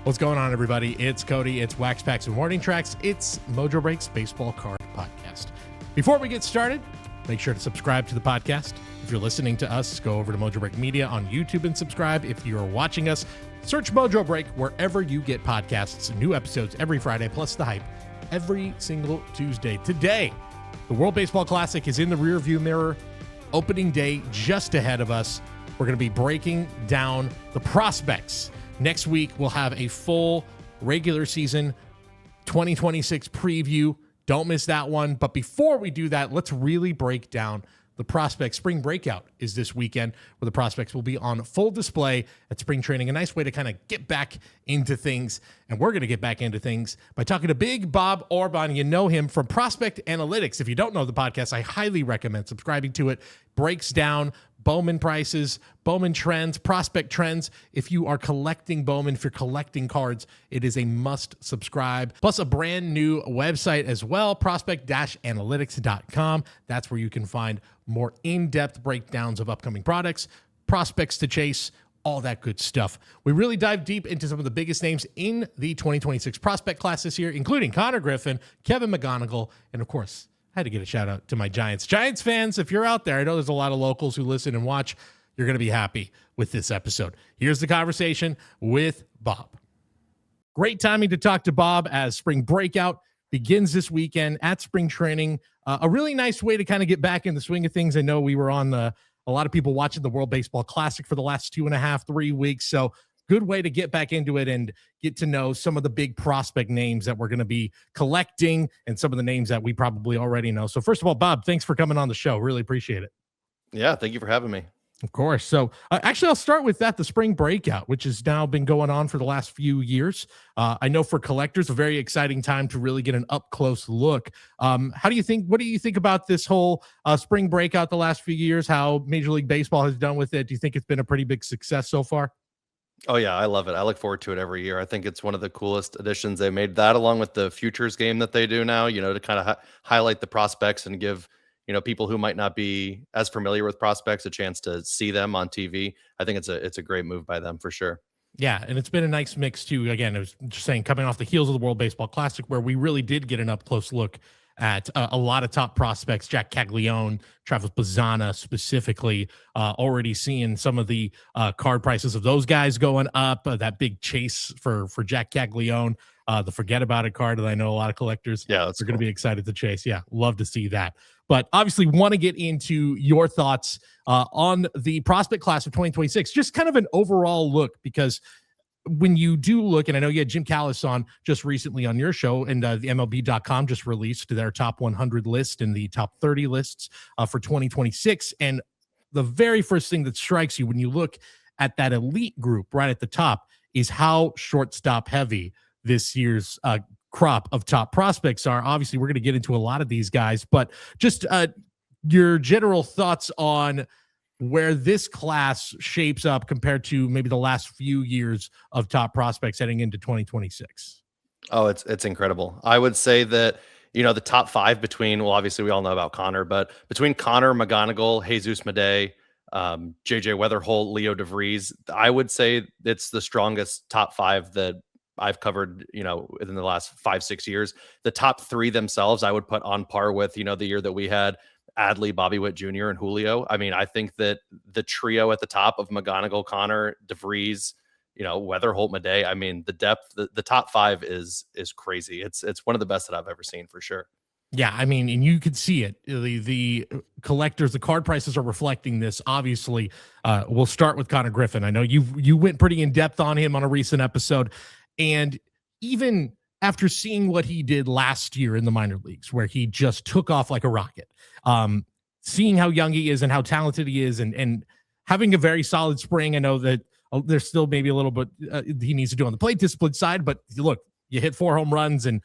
What's going on, everybody? It's Cody. It's Wax Packs and Warning Tracks. It's Mojobreak's Baseball Card Podcast. Before we get started, make sure to subscribe to the podcast. If you're listening to us, go over to Mojobreak Media on YouTube and subscribe. If you're watching us, search Mojobreak wherever you get podcasts. New episodes every Friday, plus the hype every single Tuesday. Today, the World Baseball Classic is in the rearview mirror. Opening day just ahead of us. We're going to be breaking down the prospects. Next week, we'll have a full regular season 2026 preview. Don't miss that one. But before we do that, let's really break down the prospect. Spring breakout is this weekend, where the prospects will be on full display at spring training. A nice way to kind of get back into things. And we're going to get back into things by talking to big Bob Orban. You know him from Prospect Analytics. If you don't know the podcast, I highly recommend subscribing to it. Breaks down Bowman prices, Bowman trends, prospect trends. If you are collecting Bowman, if you're collecting cards, it is a must subscribe. Plus a brand new website as well, prospect-analytics.com. That's where you can find more in-depth breakdowns of upcoming products, prospects to chase, all that good stuff. We really dive deep into some of the biggest names in the 2026 prospect class this year, including Connor Griffin, Kevin McGonigal, and of course, I had to get a shout out to my Giants. Giants fans, if you're out there, I know there's a lot of locals who listen and watch. You're going to be happy with this episode. Here's the conversation with Bob. Great timing to talk to Bob as spring breakout begins this weekend at spring training. A really nice way to kind of get back in the swing of things. I know we were on a lot of people watching the World Baseball Classic for the last 2.5, 3 weeks. So good way to get back into it and get to know some of the big prospect names that we're going to be collecting and some of the names that we probably already know. So first of all, Bob, thanks for coming on the show. Really appreciate it. Yeah, thank you for having me. Of course. So actually, I'll start with that, the spring breakout, which has now been going on for the last few years. I know for collectors, a very exciting time to really get an up-close look. What do you think about this whole spring breakout the last few years, how Major League Baseball has done with it? Do you think it's been a pretty big success so far? Oh, yeah, I love it. I look forward to it every year. I think it's one of the coolest additions they made. That along with the futures game that they do now, to kind of highlight the prospects and give, people who might not be as familiar with prospects a chance to see them on TV. I think it's a great move by them for sure. Yeah, and it's been a nice mix too. Again, I was just saying, coming off the heels of the World Baseball Classic, where we really did get an up-close look at a lot of top prospects, Jack Caglione, Travis Bazzana specifically, already seeing some of the card prices of those guys going up, that big chase for Jack Caglione, the Forget About It card that I know a lot of collectors are going to be excited to chase. Yeah, love to see that. But obviously want to get into your thoughts on the prospect class of 2026, just kind of an overall look, because when you do look, and I know you had Jim Callis on just recently on your show, and the MLB.com just released their top 100 list and the top 30 lists for 2026. And the very first thing that strikes you when you look at that elite group right at the top is how shortstop heavy this year's crop of top prospects are. Obviously, we're going to get into a lot of these guys, but just your general thoughts on where this class shapes up compared to maybe the last few years of top prospects heading into 2026. Oh, it's incredible. I would say that, the top 5 between, well, obviously we all know about Connor, but between Connor, McGonigal, Jesus Madej, JJ Weatherholt, Leo DeVries, I would say it's the strongest top 5 that I've covered, within the last 5-6 years. The top 3 themselves, I would put on par with, the year that we had Adley, Bobby Witt Jr., and Julio. I mean, I think that the trio at the top of McGonigal, Connor, DeVries, Weatherholt, Madej, I mean, the depth, the top 5 is crazy. It's one of the best that I've ever seen for sure. Yeah, I mean, and you could see it. The collectors, the card prices are reflecting this. Obviously, we'll start with Connor Griffin. I know you went pretty in depth on him on a recent episode, and even after seeing what he did last year in the minor leagues, where he just took off like a rocket, seeing how young he is and how talented he is, and having a very solid spring. I know that there's still maybe a little bit he needs to do on the plate discipline side, but look, you hit 4 home runs, and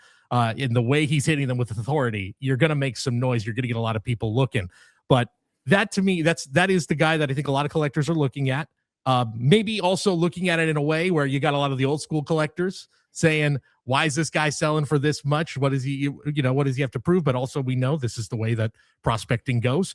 in the way he's hitting them with authority, you're going to make some noise. You're going to get a lot of people looking. But that, to me, that is the guy that I think a lot of collectors are looking at. Maybe also looking at it in a way where you got a lot of the old school collectors saying, why is this guy selling for this much? What does he have to prove? But also, we know this is the way that prospecting goes.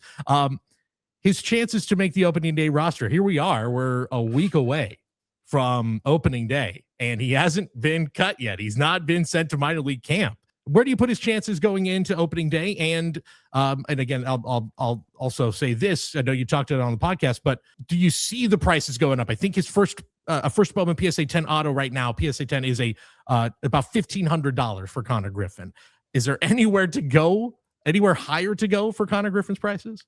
His chances to make the opening day roster, here we are, we're a week away from opening day. and he hasn't been cut yet. He's not been sent to minor league camp. Where do you put his chances going into opening day? And again, I'll also say this. I know you talked about it on the podcast, but do you see the prices going up? I think his first Bowman PSA 10 auto right now, PSA 10 is about $1,500 for Connor Griffin. Is there anywhere higher to go for Connor Griffin's prices?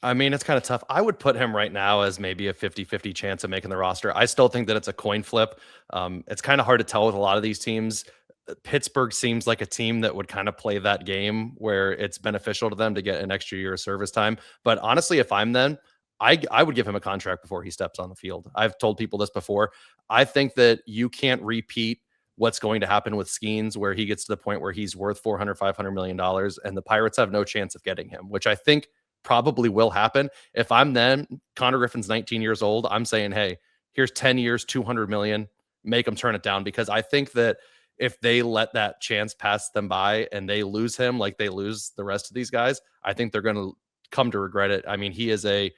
I mean, it's kind of tough. I would put him right now as maybe a 50-50 chance of making the roster. I still think that it's a coin flip. It's kind of hard to tell with a lot of these teams. Pittsburgh seems like a team that would kind of play that game where it's beneficial to them to get an extra year of service time. But honestly, if I'm them, I would give him a contract before he steps on the field. I've told people this before. I think that you can't repeat what's going to happen with Skeens, where he gets to the point where he's worth $400-500 million, and the Pirates have no chance of getting him, which I think probably will happen. If I'm them, Connor Griffin's 19 years old. I'm saying, hey, here's 10 years, $200 million, make him turn it down, because I think that if they let that chance pass them by and they lose him like they lose the rest of these guys, I think they're going to come to regret it. I mean, he is a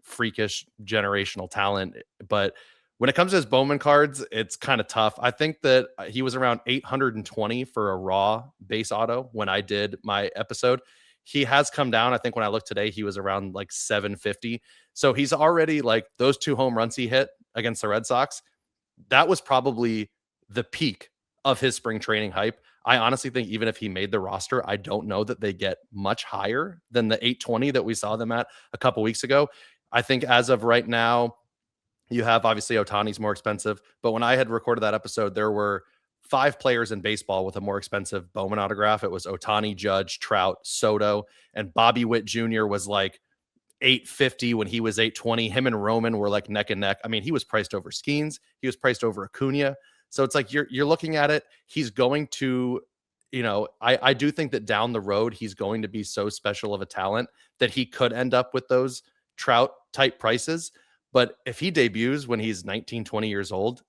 freakish generational talent, but when it comes to his Bowman cards, it's kind of tough. I think that he was around 820 for a raw base auto when I did my episode. He has come down. I think when I looked today, he was around like 750. So he's already, like, those 2 home runs he hit against the Red Sox, that was probably the peak of his spring training hype. I honestly think even if he made the roster, I don't know that they get much higher than the 820 that we saw them at a couple weeks ago. I think as of right now, you have obviously Ohtani's more expensive, but when I had recorded that episode, there were 5 players in baseball with a more expensive Bowman autograph. It was Ohtani, Judge, Trout, Soto, and Bobby Witt Jr. was like 850 when he was 820. Him and Roman were like neck and neck. I mean, he was priced over Skeens. He was priced over Acuna. So it's like you're looking at it. He's going to, I do think that down the road, he's going to be so special of a talent that he could end up with those Trout type prices. But if he debuts when he's 19, 20 years old,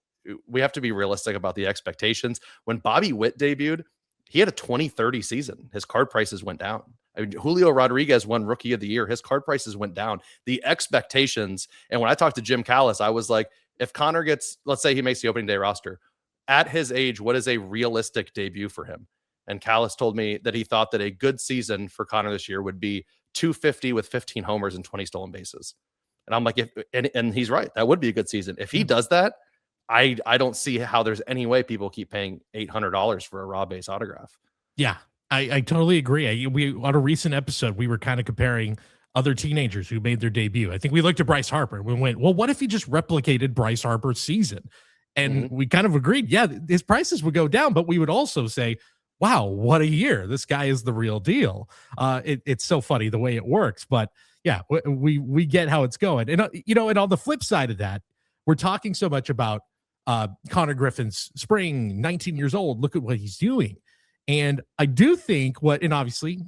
we have to be realistic about the expectations. When Bobby Witt debuted, he had a 20-30 season. His card prices went down. I mean, Julio Rodriguez won Rookie of the Year. His card prices went down. The expectations, and when I talked to Jim Callis, I was like, if Connor gets, let's say he makes the opening day roster, at his age, what is a realistic debut for him? And Callis told me that he thought that a good season for Connor this year would be 250 with 15 homers and 20 stolen bases. And I'm like, and he's right. That would be a good season. If he does that, I don't see how there's any way people keep paying $800 for a raw base autograph. Yeah, I totally agree. We on a recent episode, we were kind of comparing other teenagers who made their debut. I think we looked at Bryce Harper and we went, well, what if he just replicated Bryce Harper's season? And we kind of agreed, yeah, his prices would go down, but we would also say, wow, what a year. This guy is the real deal. It's so funny the way it works, but yeah, we get how it's going. And, and on the flip side of that, we're talking so much about Connor Griffin's spring, 19 years old. Look at what he's doing. And I do think and obviously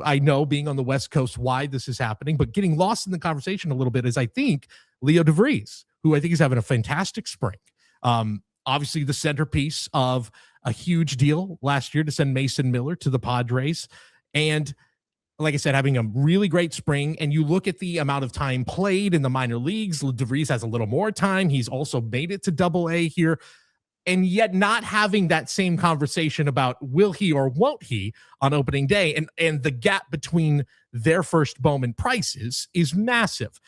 I know being on the West Coast, why this is happening, but getting lost in the conversation a little bit is I think Leo DeVries, who I think is having a fantastic spring. Obviously the centerpiece of a huge deal last year to send Mason Miller to the Padres. And like I said, having a really great spring. And you look at the amount of time played in the minor leagues, DeVries has a little more time. He's also made it to Double-A here. And yet not having that same conversation about will he or won't he on opening day. And the gap between their first Bowman prices is massive.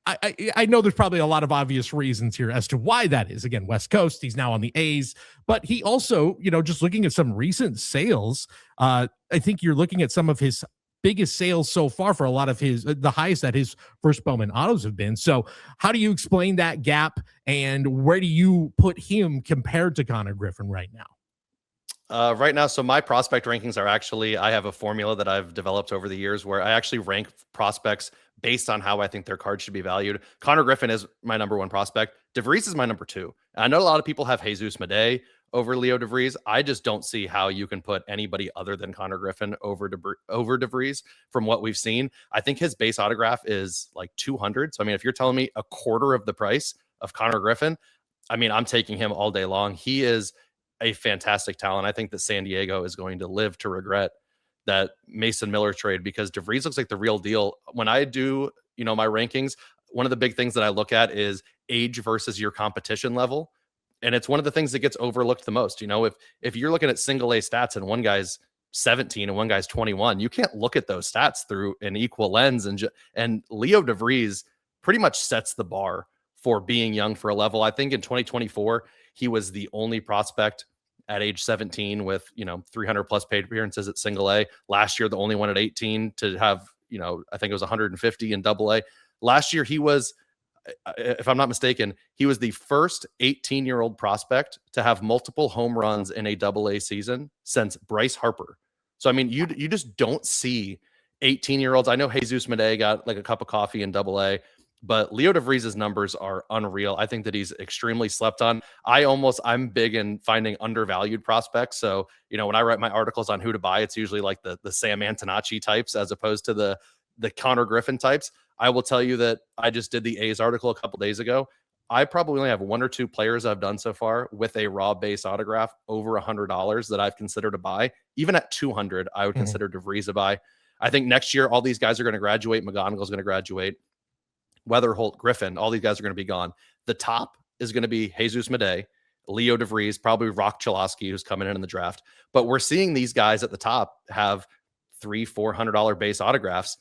I know there's probably a lot of obvious reasons here as to why that is. Again, West Coast, he's now on the A's, but he also, just looking at some recent sales, I think you're looking at some of his biggest sales so far for a lot of the highest that his first Bowman autos have been. So how do you explain that gap and where do you put him compared to Connor Griffin right now? Right now, so my prospect rankings are actually, I have a formula that I've developed over the years where I actually rank prospects based on how I think their cards should be valued. Connor Griffin is my number 1 prospect. DeVries is my number 2. And I know a lot of people have Jesus Madej over Leo DeVries. I just don't see how you can put anybody other than Connor Griffin over DeVries from what we've seen. I think his base autograph is like 200. So, I mean, if you're telling me a quarter of the price of Connor Griffin, I mean, I'm taking him all day long. He is a fantastic talent. I think that San Diego is going to live to regret that Mason Miller trade because DeVries looks like the real deal. When I do, my rankings, one of the big things that I look at is age versus your competition level. And it's one of the things that gets overlooked the most. If you're looking at single A stats and one guy's 17 and one guy's 21, you can't look at those stats through an equal lens. And Leo DeVries pretty much sets the bar for being young for a level. I think in 2024, he was the only prospect at age 17 with, 300 plus paid appearances at single A. Last year, the only one at 18 to have, I think it was 150 in double A. Last year, he was, if I'm not mistaken, he was the first 18-year-old prospect to have multiple home runs in a double A season since Bryce Harper. So, I mean, you just don't see 18-year-olds. I know Jesus Medei got like a cup of coffee in double A, but Leo DeVries' numbers are unreal. I think that he's extremely slept on. I'm big in finding undervalued prospects. So, when I write my articles on who to buy, it's usually like the Sam Antonacci types as opposed to the Connor Griffin types. I will tell you that I just did the A's article a couple days ago. I probably only have one or two players I've done so far with a raw base autograph over $100 that I've considered a buy. Even at 200, I would consider DeVries a buy. I think next year, all these guys are going to graduate. McGonigal's going to graduate. Weatherholt, Griffin, all these guys are going to be gone. The top is going to be Jesus Medei, Leo DeVries, probably Rock Chalosky, who's coming in the draft. But we're seeing these guys at the top have $300-400 base autographs.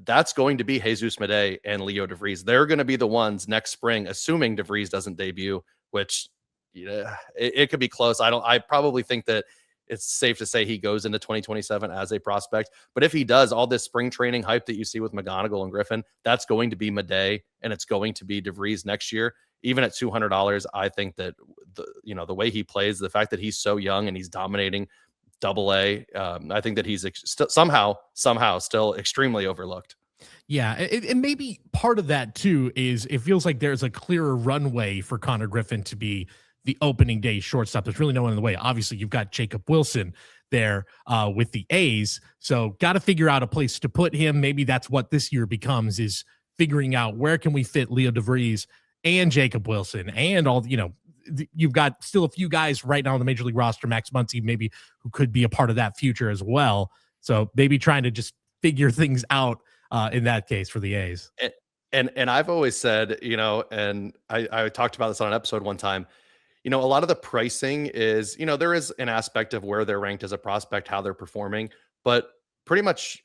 That's going to be Jesus Medei and Leo DeVries. They're going to be the ones next spring, assuming DeVries doesn't debut, which it could be close. I probably think that it's safe to say he goes into 2027 as a prospect. But if he does, all this spring training hype that you see with McGonigal and Griffin, that's going to be Medei and it's going to be DeVries next year. Even at $200, I think that the way he plays, the fact that he's so young and he's dominating double A, I think that he's somehow still extremely overlooked. Yeah, and maybe part of that too is it feels like there's a clearer runway for Connor Griffin to be the opening day shortstop. There's really no one in the way. Obviously, you've got Jacob Wilson there with the A's, so got to figure out a place to put him. Maybe that's what this year becomes, is figuring out where can we fit Leo DeVries and Jacob Wilson and all, you've got still a few guys right now on the major league roster, Max Muncy maybe, who could be a part of that future as well. So maybe trying to just figure things out in that case for the A's. And I've always said, and I talked about this on an episode one time, a lot of the pricing is, there is an aspect of where they're ranked as a prospect, how they're performing, but pretty much,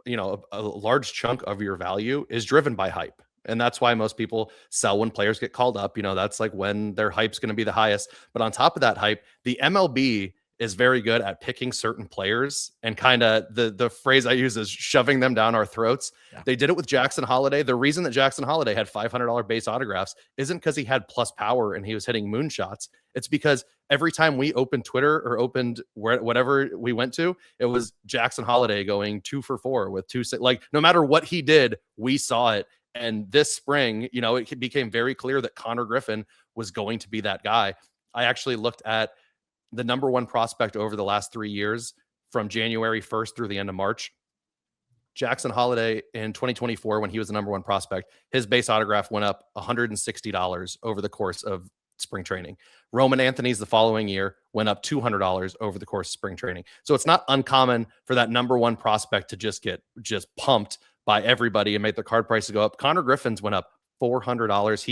a large chunk of your value is driven by hype. And that's why most people sell when players get called up. That's like when their hype's going to be the highest. But on top of that hype, the MLB is very good at picking certain players and kind of the phrase I use is shoving them down our throats. Yeah. They did it with Jackson Holliday. The reason that Jackson Holliday had $500 base autographs isn't because he had plus power and he was hitting moonshots. It's because every time we opened Twitter or opened whatever we went to, it was Jackson Holliday going 2 for 4 with like no matter what he did, we saw it. And this spring, it became very clear that Connor Griffin was going to be that guy. I actually looked at the number one prospect over the last 3 years from January 1st through the end of March. Jackson Holliday in 2024, when he was the number one prospect, his base autograph went up $160 over the course of spring training. Roman Anthony's the following year went up $200 over the course of spring training. So it's not uncommon for that number one prospect to just get pumped by everybody and make the card prices go up. Connor Griffin's went up $400.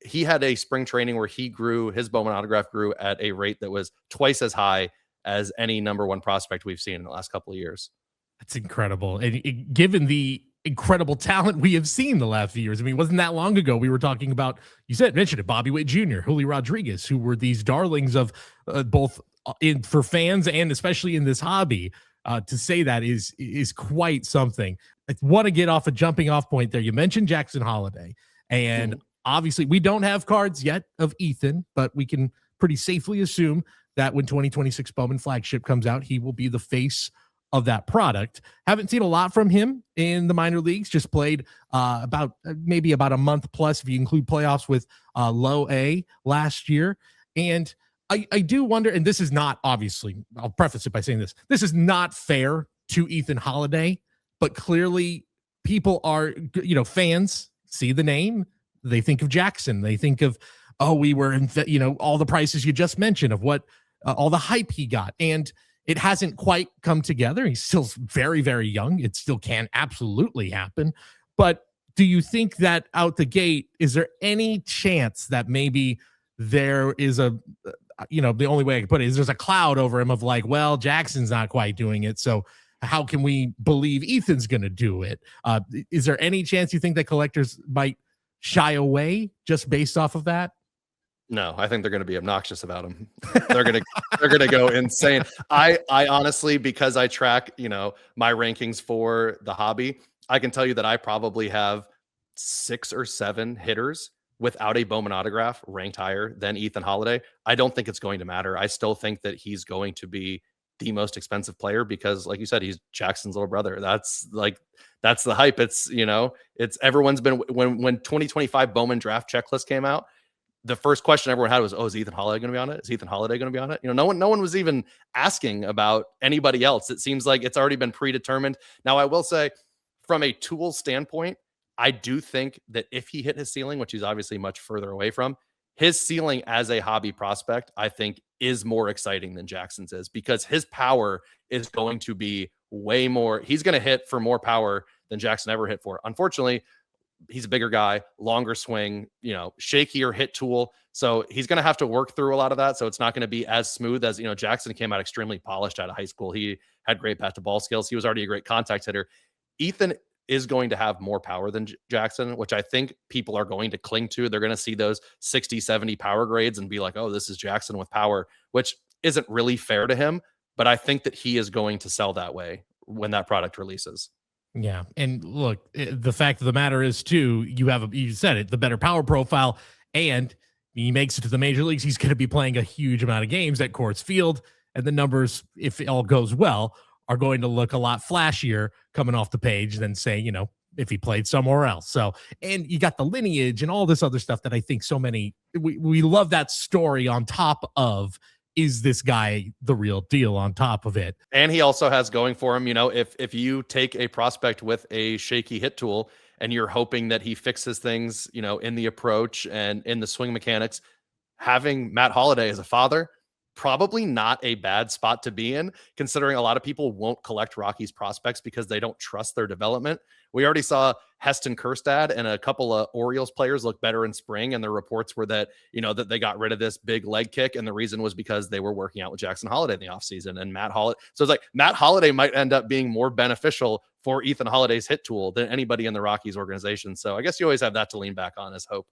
He had a spring training where his Bowman autograph grew at a rate that was twice as high as any number one prospect we've seen in the last couple of years. That's incredible. And given the incredible talent we have seen the last few years, I mean, wasn't that long ago we were talking about, mentioned it, Bobby Witt Jr., Julio Rodriguez, who were these darlings of both for fans and especially in this hobby. To say that is quite something. I want to get off a jumping off point there. You mentioned Jackson Holliday, and obviously we don't have cards yet of Ethan, but we can pretty safely assume that when 2026 Bowman flagship comes out, he will be the face of that product. Haven't seen a lot from him in the minor leagues, just played about a month plus if you include playoffs with low A last year. And I do wonder, and this is not, obviously, I'll preface it by saying this is not fair to Ethan Holliday, but clearly people are, fans see the name, they think of Jackson, they think of, we were in, all the prices you just mentioned of what, all the hype he got, and it hasn't quite come together. He's still very, very young. It still can absolutely happen. But do you think that out the gate, is there any chance that maybe there is a, the only way I can put it is there's a cloud over him of like, well, Jackson's not quite doing it. So how can we believe Ethan's going to do it? Is there any chance you think that collectors might shy away just based off of that? No, I think they're going to be obnoxious about him. They're going to go insane. I honestly, because I track, my rankings for the hobby, I can tell you that I probably have 6 or 7 hitters without a Bowman autograph ranked higher than Ethan Holliday. I don't think it's going to matter. I still think that he's going to be the most expensive player because, like you said, he's Jackson's little brother. That's the hype. It's, it's everyone's been when 2025 Bowman draft checklist came out. The first question everyone had was, "Oh, is Ethan Holliday going to be on it? Is Ethan Holliday going to be on it?" No one was even asking about anybody else. It seems like it's already been predetermined. Now, I will say, from a tool standpoint, I do think that if he hit his ceiling, which he's obviously much further away from, his ceiling as a hobby prospect, I think, is more exciting than Jackson's is because his power is going to be way more. He's going to hit for more power than Jackson ever hit for. Unfortunately, he's a bigger guy, longer swing, shakier hit tool. So he's going to have to work through a lot of that. So it's not going to be as smooth as, Jackson came out extremely polished out of high school. He had great bat to ball skills. He was already a great contact hitter. Ethan is going to have more power than Jackson, which I think people are going to cling to. They're going to see those 60, 70 power grades and be like, oh, this is Jackson with power, which isn't really fair to him. But I think that he is going to sell that way when that product releases. Yeah. And look, the fact of the matter is too, you said it, the better power profile, and he makes it to the major leagues. He's going to be playing a huge amount of games at Coors Field, and the numbers, if it all goes well, are going to look a lot flashier coming off the page than say, if he played somewhere else. So, and you got the lineage and all this other stuff that I think so many, we love that story on top of, is this guy the real deal on top of it? And he also has going for him, if you take a prospect with a shaky hit tool and you're hoping that he fixes things, in the approach and in the swing mechanics, having Matt Holliday as a father, probably not a bad spot to be in, considering a lot of people won't collect Rockies prospects because they don't trust their development. We already saw Heston Kjerstad and a couple of Orioles players look better in spring, and the reports were that, that they got rid of this big leg kick, and the reason was because they were working out with Jackson Holliday in the offseason and Matt Holliday. So it's like Matt Holliday might end up being more beneficial for Ethan Holliday's hit tool than anybody in the Rockies organization. So I guess you always have that to lean back on as hope.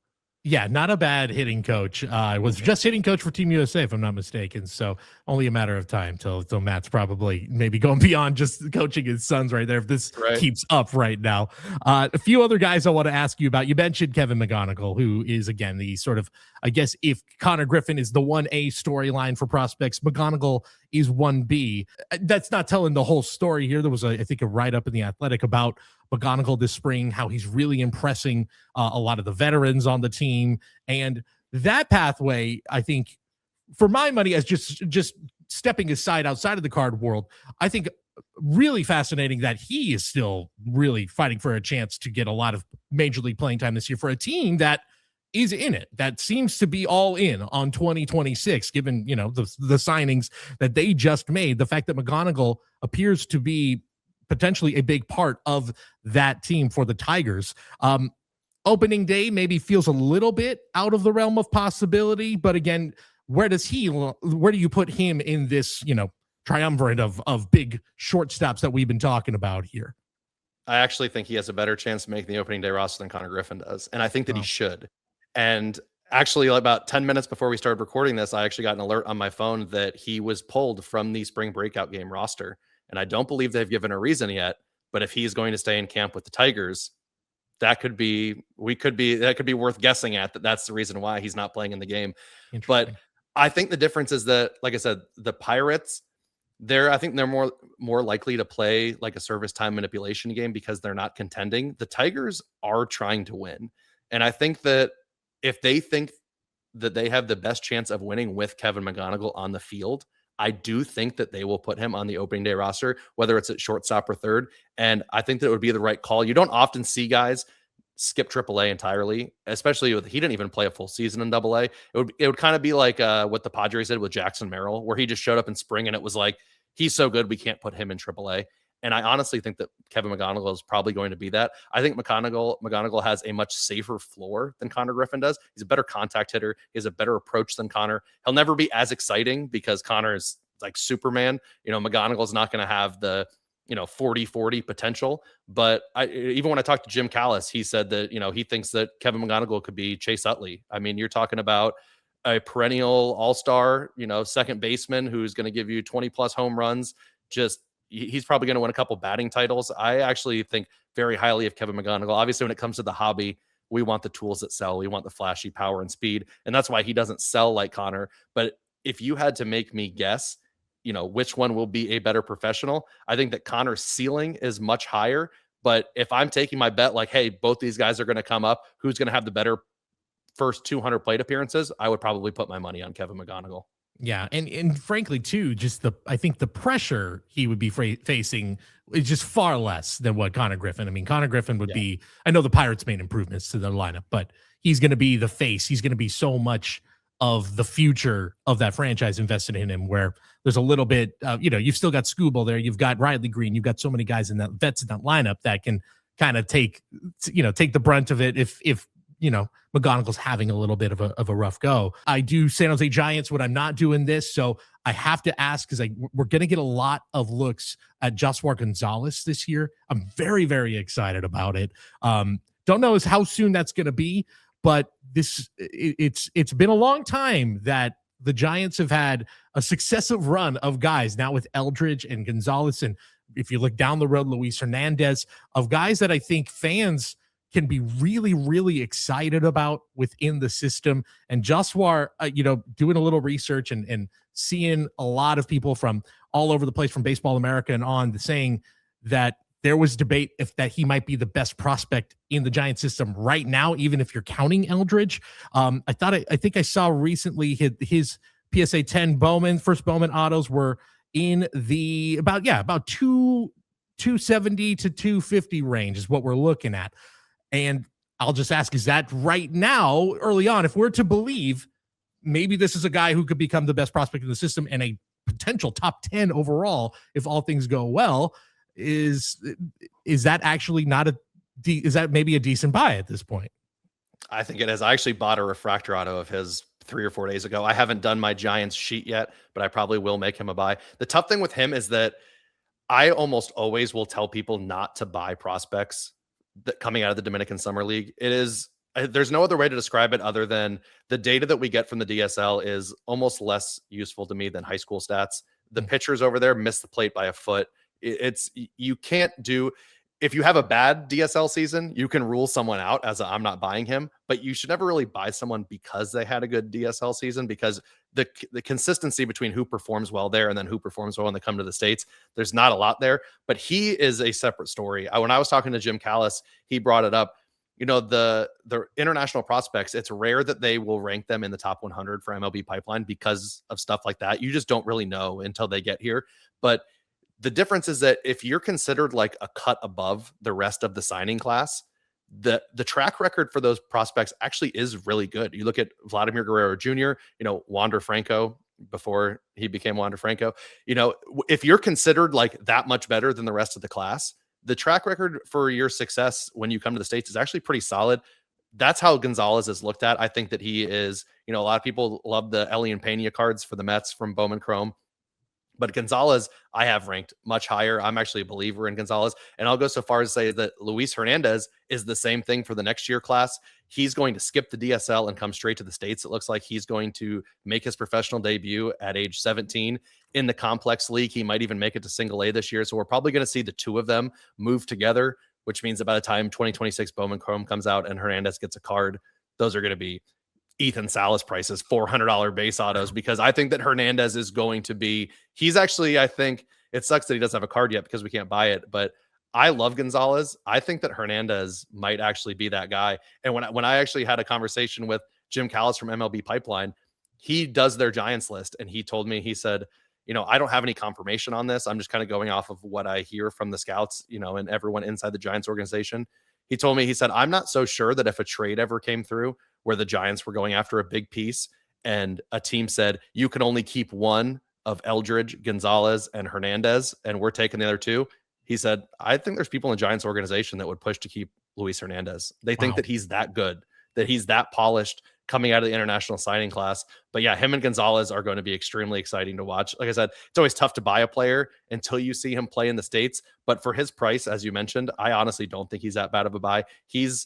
Yeah, not a bad hitting coach. Was just hitting coach for Team USA, if I'm not mistaken. So only a matter of time till Matt's probably maybe going beyond just coaching his sons right there if this keeps up right now. A few other guys I want to ask you about. You mentioned Kevin McGonigal, who is, again, the sort of, I guess, if Connor Griffin is the 1A storyline for prospects, McGonigal is 1B. That's not telling the whole story here. There was, I think, a write-up in The Athletic about McGonigal this spring, how he's really impressing a lot of the veterans on the team. And that pathway, I think, for my money, as just stepping aside outside of the card world, I think really fascinating that he is still really fighting for a chance to get a lot of major league playing time this year for a team that is in it, that seems to be all in on 2026, given, the signings that they just made. The fact that McGonigal appears to be potentially a big part of that team for the Tigers. Opening day maybe feels a little bit out of the realm of possibility, but again, where do you put him in this, triumvirate of big shortstops that we've been talking about here? I actually think he has a better chance of making the opening day roster than Connor Griffin does. And I think that he should. And actually, about 10 minutes before we started recording this, I actually got an alert on my phone that he was pulled from the spring breakout game roster. And I don't believe they've given a reason yet, but if he's going to stay in camp with the Tigers, that could be worth guessing at that's the reason why he's not playing in the game. But I think the difference is that, like I said, the Pirates, I think they're more likely to play like a service time manipulation game because they're not contending. The Tigers are trying to win. And I think that if they think that they have the best chance of winning with Kevin McGonigal on the field, I do think that they will put him on the opening day roster, whether it's at shortstop or third. And I think that it would be the right call. You don't often see guys skip AAA entirely, especially he didn't even play a full season in AA. It would kind of be like what the Padres did with Jackson Merrill, where he just showed up in spring and it was like, he's so good, we can't put him in AAA. And I honestly think that Kevin McGonigal is probably going to be that. I think McGonigal has a much safer floor than Connor Griffin does. He's a better contact hitter. He has a better approach than Connor. He'll never be as exciting because Connor is like Superman. McGonigal's not going to have the 40-40 potential. But even when I talked to Jim Callis, he said that, he thinks that Kevin McGonigal could be Chase Utley. I mean, you're talking about a perennial all-star, second baseman who's going to give you 20 plus home runs. He's probably going to win a couple batting titles. I actually think very highly of Kevin McGonigal. Obviously, when it comes to the hobby, we want the tools that sell. We want the flashy power and speed. And that's why he doesn't sell like Connor. But if you had to make me guess, which one will be a better professional, I think that Connor's ceiling is much higher. But if I'm taking my bet, like, hey, both these guys are going to come up, who's going to have the better first 200 plate appearances, I would probably put my money on Kevin McGonigal. Yeah, and frankly too, I think the pressure he would be facing is just far less than what Connor Griffin. I mean, Connor Griffin would be. I know the Pirates made improvements to their lineup, but he's going to be the face. He's going to be so much of the future of that franchise invested in him. Where there's a little bit, you've still got Scooble there, you've got Riley Green, you've got so many guys in that vets in that lineup that can kind of take the brunt of it if McGonigal's having a little bit of a rough go. I do San Jose Giants when I'm not doing this, so I have to ask because we're going to get a lot of looks at Joswar Gonzalez this year. I'm very, very excited about it. Don't know how soon that's going to be, but it's been a long time that the Giants have had a successive run of guys now with Eldridge and Gonzalez, and if you look down the road, Luis Hernandez, of guys that I think fans can be really, really excited about within the system. And Joswar, doing a little research and seeing a lot of people from all over the place, from Baseball America and on, saying that there was debate that he might be the best prospect in the Giant system right now, even if you're counting Eldridge. I think I saw recently his PSA 10 first Bowman autos were in the about 270 to 250 range is what we're looking at. And I'll just ask, is that right now, early on, if we're to believe maybe this is a guy who could become the best prospect in the system and a potential top 10 overall, if all things go well, is that actually is that maybe a decent buy at this point? I think it is. I actually bought a refractor auto of his 3 or 4 days ago. I haven't done my Giants sheet yet, but I probably will make him a buy. The tough thing with him is that I almost always will tell people not to buy prospects that coming out of the Dominican Summer League. There's no other way to describe it other than the data that we get from the DSL is almost less useful to me than high school stats. The pitchers over there miss the plate by a foot. You can't do, if you have a bad DSL season, you can rule someone out as I'm not buying him, but you should never really buy someone because they had a good DSL season, because the consistency between who performs well there and then who performs well when they come to the States, there's not a lot there. But he is a separate story. When I was talking to Jim Callis, he brought it up. The international prospects, it's rare that they will rank them in the top 100 for MLB Pipeline because of stuff like that. You just don't really know until they get here. But the difference is that if you're considered like a cut above the rest of the signing class, the track record for those prospects actually is really good. You look at Vladimir Guerrero Jr., Wander Franco before he became Wander Franco. If you're considered like that much better than the rest of the class, the track record for your success when you come to the States is actually pretty solid. That's how Gonzalez is looked at. I think that he is, a lot of people love the Elian Pena cards for the Mets from Bowman Chrome. But Gonzalez, I have ranked much higher. I'm actually a believer in Gonzalez. And I'll go so far as to say that Luis Hernandez is the same thing for the next year class. He's going to skip the DSL and come straight to the States. It looks like he's going to make his professional debut at age 17 in the complex league. He might even make it to single A this year. So we're probably going to see the two of them move together, which means that by the time 2026 Bowman Chrome comes out and Hernandez gets a card, those are going to be Ethan Salas prices, $400 base autos, because I think that Hernandez is going to be, he's actually, I think it sucks that he doesn't have a card yet because we can't buy it, but I love Gonzalez. I think that Hernandez might actually be that guy. And when I actually had a conversation with Jim Callis from MLB Pipeline, he does their Giants list. And he told me, he said, I don't have any confirmation on this. I'm just kind of going off of what I hear from the scouts, and everyone inside the Giants organization. He told me, he said, I'm not so sure that if a trade ever came through where the Giants were going after a big piece and a team said, you can only keep one of Eldridge, Gonzalez, and Hernandez, and we're taking the other two, He said, I think there's people in the Giants organization that would push to keep Luis Hernandez. They think that he's that good, that he's that polished coming out of the international signing class. But yeah, him and Gonzalez are going to be extremely exciting to watch. Like I said, it's always tough to buy a player until you see him play in the States. But for his price, as you mentioned, I honestly don't think he's that bad of a buy. He's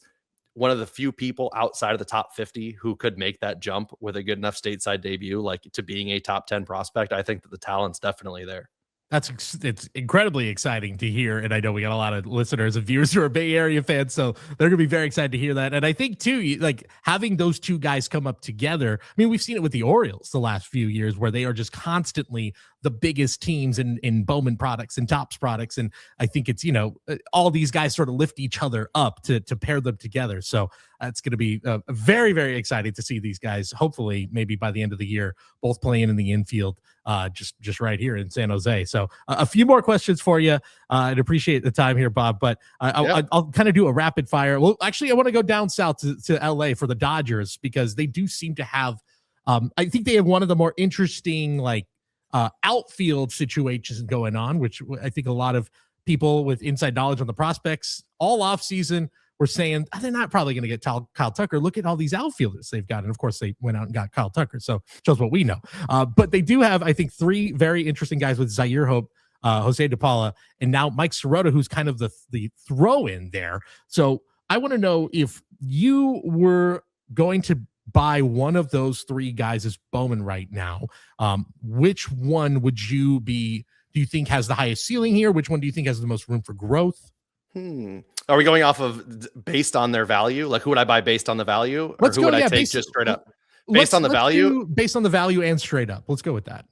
one of the few people outside of the top 50 who could make that jump with a good enough stateside debut, like to being a top 10 prospect. I think that the talent's definitely there. It's incredibly exciting to hear, and I know we got a lot of listeners and viewers who are Bay Area fans, so they're gonna be very excited to hear that. And I think too, like having those two guys come up together. I mean, we've seen it with the Orioles the last few years, where they are just constantly the biggest teams in Bowman products and Topps products, and I think it's all these guys sort of lift each other up to pair them together. So it's going to be very, very exciting to see these guys. Hopefully, maybe by the end of the year, both playing in the infield, just right here in San Jose. So a few more questions for you. I'd appreciate the time here, Bob. But I'll kind of do a rapid fire. Well, actually, I want to go down south to LA for the Dodgers, because they do seem to have. I think they have one of the more interesting outfield situations going on, which I think a lot of people with inside knowledge on the prospects all off season were saying they're not probably going to get Kyle Tucker. Look at all these outfielders they've got. And of course they went out and got Kyle Tucker. So shows what we know. But they do have, I think, three very interesting guys with Zaire Hope, Jose DePaula, and now Mike Sirota, who's kind of the throw in there. So I want to know, if you were going to buy one of those three guys as Bowman right now, which one would you be, do you think has the highest ceiling here? Which one do you think has the most room for growth? Are we going off of based on their value? Like, who would I buy based on the value? Or who would I take just straight up? Based on the value? Based on the value and straight up. Let's go with that.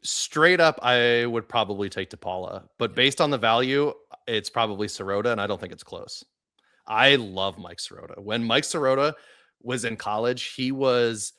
Straight up, I would probably take DePaula. But based on the value, it's probably Sirota, and I don't think it's close. I love Mike Sirota. When Mike Sirota was in college, he was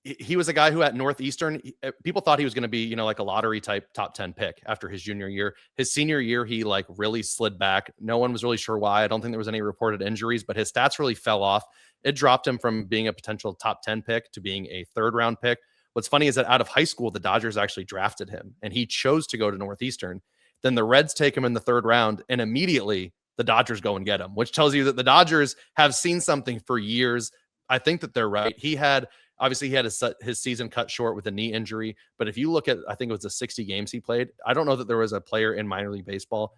a guy who at Northeastern, people thought he was going to be, like a lottery type top 10 pick after his junior year. His senior year, he really slid back. No one was really sure why. I don't think there was any reported injuries, but his stats really fell off. It dropped him from being a potential top 10 pick to being a third round pick. What's funny is that out of high school, the Dodgers actually drafted him and he chose to go to Northeastern. Then the Reds take him in the third round and immediately the Dodgers go and get him, which tells you that the Dodgers have seen something for years. I think that they're right. Obviously, he had his season cut short with a knee injury. But if you look at, I think it was the 60 games he played, I don't know that there was a player in minor league baseball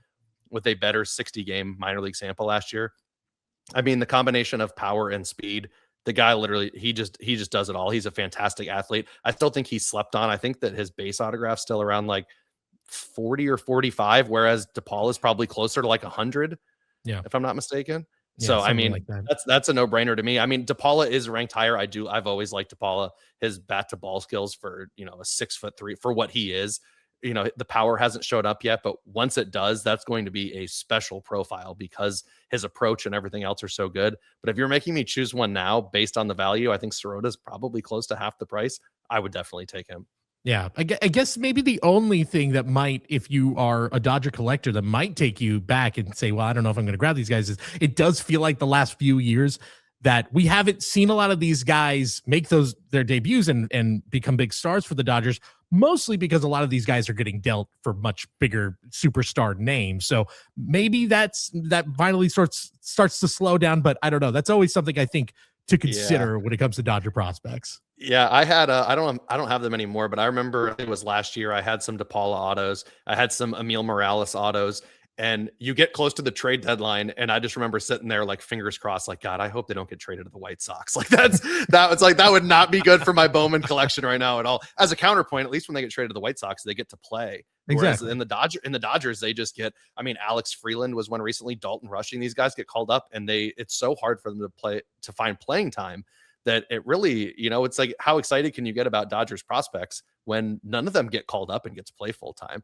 with a better 60-game minor league sample last year. I mean, the combination of power and speed, the guy literally, he just does it all. He's a fantastic athlete. I still think he slept on. I think that his base autograph's still around 40 or 45, whereas DePaul is probably closer to 100. Yeah, if I'm not mistaken. Yeah, so I mean, that's a no-brainer to me. I mean, DePaula is ranked higher. I've always liked DePaula. His bat to ball skills for a 6'3" for what he is. The power hasn't showed up yet, but once it does, that's going to be a special profile because his approach and everything else are so good. But if you're making me choose one now based on the value, I think Sirota is probably close to half the price. I would definitely take him. Yeah, I guess maybe the only thing that might, if you are a Dodger collector, that might take you back and say, well, I don't know if I'm going to grab these guys, is it does feel like the last few years that we haven't seen a lot of these guys make their debuts and become big stars for the Dodgers, mostly because a lot of these guys are getting dealt for much bigger superstar names. So maybe that finally starts to slow down, but I don't know. That's always something I think to consider when it comes to Dodger prospects. Yeah, I had I don't have them anymore, but I remember it was last year. I had some DePaula autos. I had some Emil Morales autos, and you get close to the trade deadline, and I just remember sitting there fingers crossed, God, I hope they don't get traded to the White Sox. That would not be good for my Bowman collection right now at all. As a counterpoint, at least when they get traded to the White Sox, they get to play. Exactly. Whereas in the Dodgers, they just get. I mean, Alex Freeland was one recently. Dalton Rushing, these guys get called up, and it's so hard for them to find playing time. That it really, it's how excited can you get about Dodgers prospects when none of them get called up and get to play full time?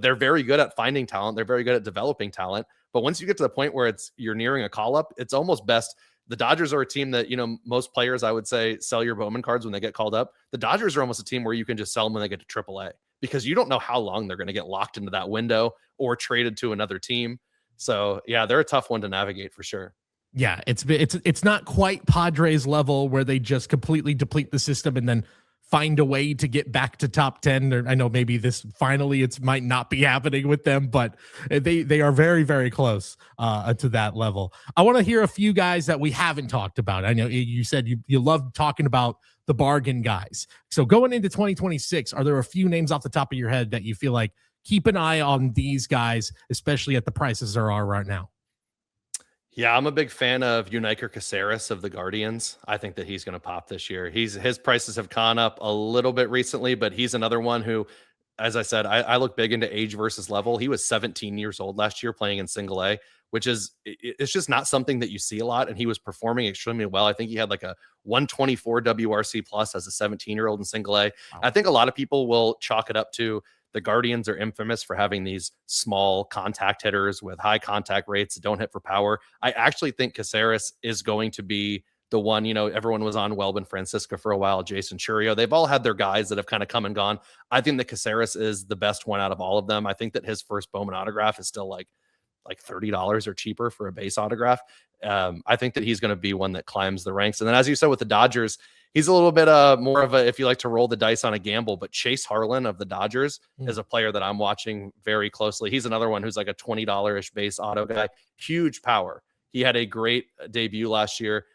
They're very good at finding talent. They're very good at developing talent. But once you get to the point where you're nearing a call up, it's almost best. The Dodgers are a team that, most players, I would say, sell your Bowman cards when they get called up. The Dodgers are almost a team where you can just sell them when they get to AAA because you don't know how long they're going to get locked into that window or traded to another team. So yeah, they're a tough one to navigate for sure. Yeah, it's not quite Padres level where they just completely deplete the system and then find a way to get back to top 10. Or I know maybe this finally it might not be happening with them, but they are very, very close to that level. I want to hear a few guys that we haven't talked about. I know you said you love talking about the bargain guys. So going into 2026, are there a few names off the top of your head that you feel like keep an eye on these guys, especially at the prices there are right now? Yeah, I'm a big fan of Uniker Caceres of the Guardians. I think that he's going to pop this year. His prices have gone up a little bit recently, but he's another one who, as I said, I look big into age versus level. He was 17 years old last year playing in single A, which is it's just not something that you see a lot. And he was performing extremely well. I think he had like a 124 WRC plus as a 17-year-old in single A. Wow. I think a lot of people will chalk it up to the Guardians are infamous for having these small contact hitters with high contact rates that don't hit for power. I actually think Caceres is going to be the one. Everyone was on Welbin Francisco for a while, Jason Churio. They've all had their guys that have kind of come and gone. I think that Caceres is the best one out of all of them. I think that his first Bowman autograph is still like $30 or cheaper for a base autograph. I think that he's going to be one that climbs the ranks. And then, as you said, with the Dodgers, he's a little bit more of a, if you like to roll the dice on a gamble, but Chase Harlan of the Dodgers is a player that I'm watching very closely. He's another one who's like a $20-ish base auto guy, huge power. He had a great debut last year.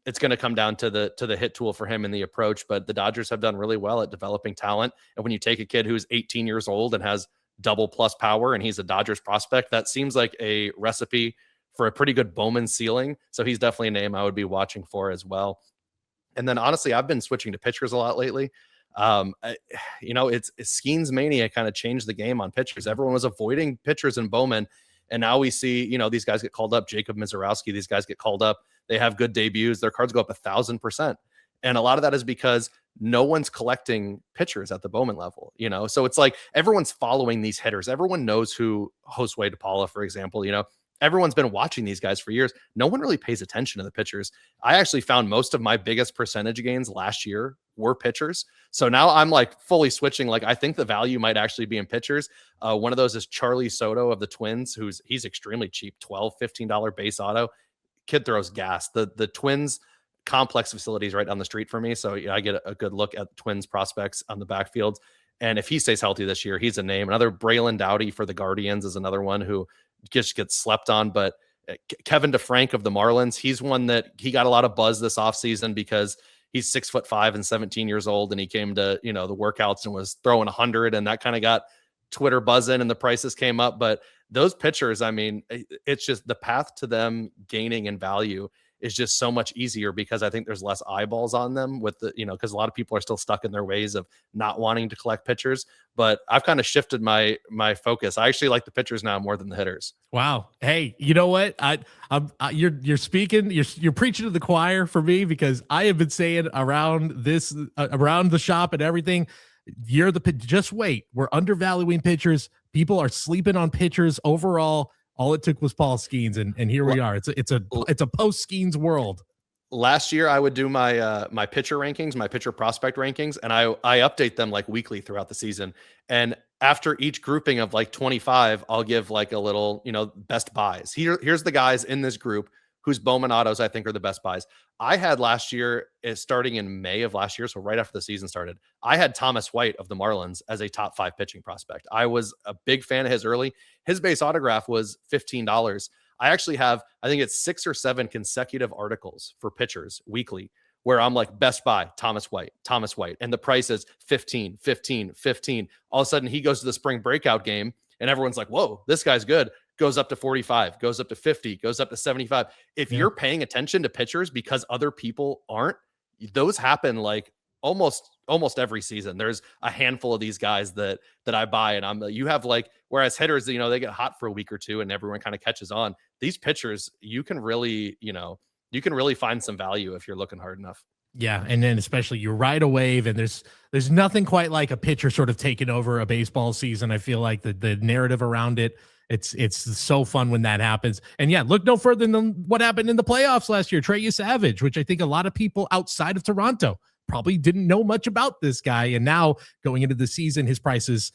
It's going to come down to the hit tool for him in the approach, but the Dodgers have done really well at developing talent. And when you take a kid who's 18 years old and has double plus power and he's a Dodgers prospect, that seems like a recipe for a pretty good Bowman ceiling. So he's definitely a name I would be watching for as well. And then honestly, I've been switching to pitchers a lot lately. It's Skeens mania kind of changed the game on pitchers. Everyone was avoiding pitchers in Bowman. And now we see, these guys get called up. Jacob Mizorowski, these guys get called up. They have good debuts. Their cards go up 1,000%. And a lot of that is because no one's collecting pitchers at the Bowman level, So it's like everyone's following these hitters. Everyone knows who Josue DePaula, for example, everyone's been watching these guys for years. No one really pays attention to the pitchers. I actually found most of my biggest percentage gains last year were pitchers. So now I'm like fully switching. Like I think the value might actually be in pitchers. One of those is Charlie Soto of the Twins, he's extremely cheap, $12, $15 base auto. Kid throws gas. The Twins complex facilities right down the street for me. So I get a good look at Twins prospects on the backfield. And if he stays healthy this year, he's a name. Another Braylon Dowdy for the Guardians is another one who just gets slept on. But Kevin DeFrank of the Marlins, he's one that he got a lot of buzz this offseason because he's 6'5" and 17 years old. And he came to, the workouts and was throwing 100, and that kind of got Twitter buzzing and the prices came up. But those pitchers, I mean, it's just the path to them gaining in value is just so much easier because I think there's less eyeballs on them with the, because a lot of people are still stuck in their ways of not wanting to collect pitchers. But I've kind of shifted my focus. I actually like the pitchers now more than the hitters. Wow. Hey, you know what? You're speaking, you're preaching to the choir for me, because I have been saying around this, around the shop and everything, just wait. We're undervaluing pitchers. People are sleeping on pitchers overall. All it took was Paul Skeens, and here we are. It's a post Skeens world. Last year, I would do my my pitcher rankings, my pitcher prospect rankings, and I update them like weekly throughout the season. And after each grouping of like 25, I'll give like a little, best buys. Here's the guys in this group whose Bowman autos I think are the best buys. I had last year, starting in May of last year, so right after the season started, I had Thomas White of the Marlins as a top 5 pitching prospect. I was a big fan of his early. His base autograph was $15. I actually have, I think it's 6 or 7 consecutive articles for pitchers weekly where I'm like, best buy, Thomas White. And the price is 15, 15, 15. All of a sudden he goes to the spring breakout game and everyone's like, whoa, this guy's good. Goes up to 45, goes up to 50, goes up to 75. If you're paying attention to pitchers because other people aren't, those happen like almost every season. There's a handful of these guys that I buy, and you have like, whereas hitters, they get hot for a week or two and everyone kind of catches on. These pitchers, you can really find some value if you're looking hard enough. Yeah, and then especially you ride a wave, and there's nothing quite like a pitcher sort of taking over a baseball season. I feel like the narrative around it, it's so fun when that happens. And yeah, look no further than what happened in the playoffs last year, Trey Savage, which I think a lot of people outside of Toronto probably didn't know much about this guy. And now going into the season, his price is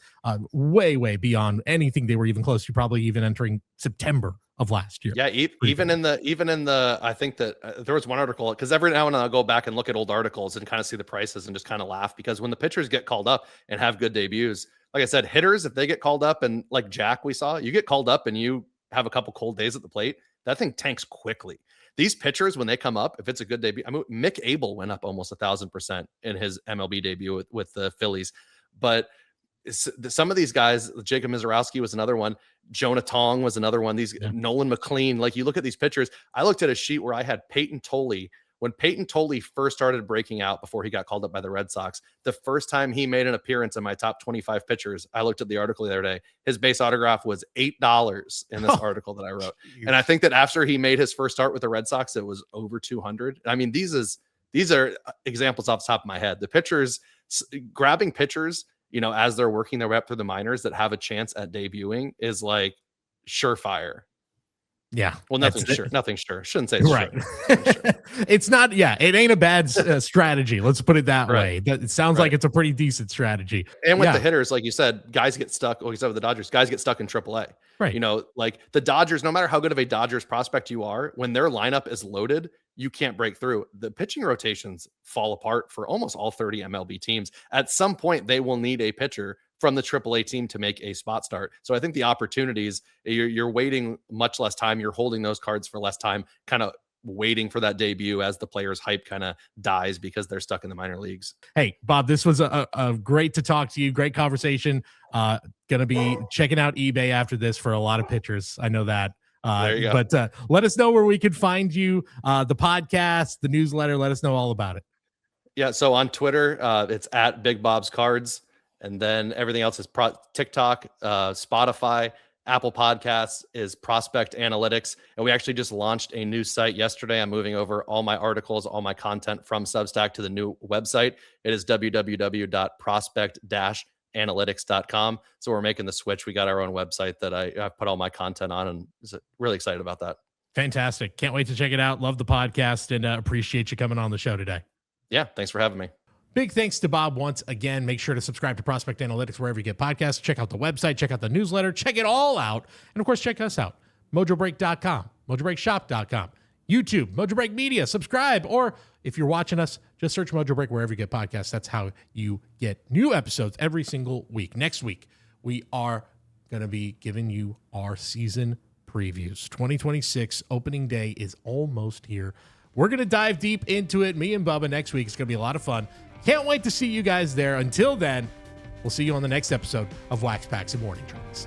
way beyond anything they were even close to, probably even entering September of last year. Yeah, even in the I think that there was one article, because every now and then I'll go back and look at old articles and kind of see the prices and just kind of laugh, because when the pitchers get called up and have good debuts, like I said, hitters, if they get called up, and like Jack, we saw, you get called up and you have a couple cold days at the plate, that thing tanks quickly. These pitchers, when they come up, if it's a good debut, I mean, Mick Abel went up almost 1,000% in his MLB debut with the Phillies, but some of these guys, Jacob Mizorowski was another one. Jonah Tong was another one. Nolan McLean, like you look at these pitchers, I looked at a sheet where I had Peyton Tolley. When Peyton Tolley first started breaking out before he got called up by the Red Sox, the first time he made an appearance in my top 25 pitchers, I looked at the article the other day. His base autograph was $8 in this article that I wrote. And I think that after he made his first start with the Red Sox, it was over 200. I mean, these are examples off the top of my head. The pitchers, grabbing pitchers, as they're working their way up through the minors that have a chance at debuting is like surefire. Yeah. Well, nothing's sure. Shouldn't say it's right. Sure. It's not. Yeah. It ain't a bad strategy. Let's put it that way. It sounds like it's a pretty decent strategy. And with the hitters, like you said, guys get stuck. Like you said with the Dodgers, guys get stuck in AAA. Right. Like the Dodgers, no matter how good of a Dodgers prospect you are, when their lineup is loaded, you can't break through. The pitching rotations fall apart for almost all 30 MLB teams. At some point, they will need a pitcher from the AAA team to make a spot start. So I think the opportunities, you're waiting much less time. You're holding those cards for less time, kind of waiting for that debut as the player's hype kind of dies because they're stuck in the minor leagues. Hey, Bob, this was a great to talk to you. Great conversation. Gonna be checking out eBay after this for a lot of pitchers. I know that. There you go. But let us know where we can find you, the podcast, the newsletter. Let us know all about it. Yeah. So on Twitter, it's at Big Bob's Cards. And then everything else is TikTok, Spotify, Apple Podcasts is Prospect Analytics. And we actually just launched a new site yesterday. I'm moving over all my articles, all my content from Substack to the new website. It is www.prospect-analytics.com. So we're making the switch. We got our own website that I put all my content on, and is really excited about that. Fantastic. Can't wait to check it out. Love the podcast, and appreciate you coming on the show today. Yeah. Thanks for having me. Big thanks to Bob once again. Make sure to subscribe to Prospect Analytics wherever you get podcasts. Check out the website. Check out the newsletter. Check it all out. And, of course, check us out. Mojobreak.com. Mojobreakshop.com. YouTube. Mojobreak Media. Subscribe. Or if you're watching us, just search Mojobreak wherever you get podcasts. That's how you get new episodes every single week. Next week, we are going to be giving you our season previews. 2026 opening day is almost here. We're going to dive deep into it. Me and Bubba next week. It's going to be a lot of fun. Can't wait to see you guys there. Until then, we'll see you on the next episode of Wax Packs and Morning Tracks.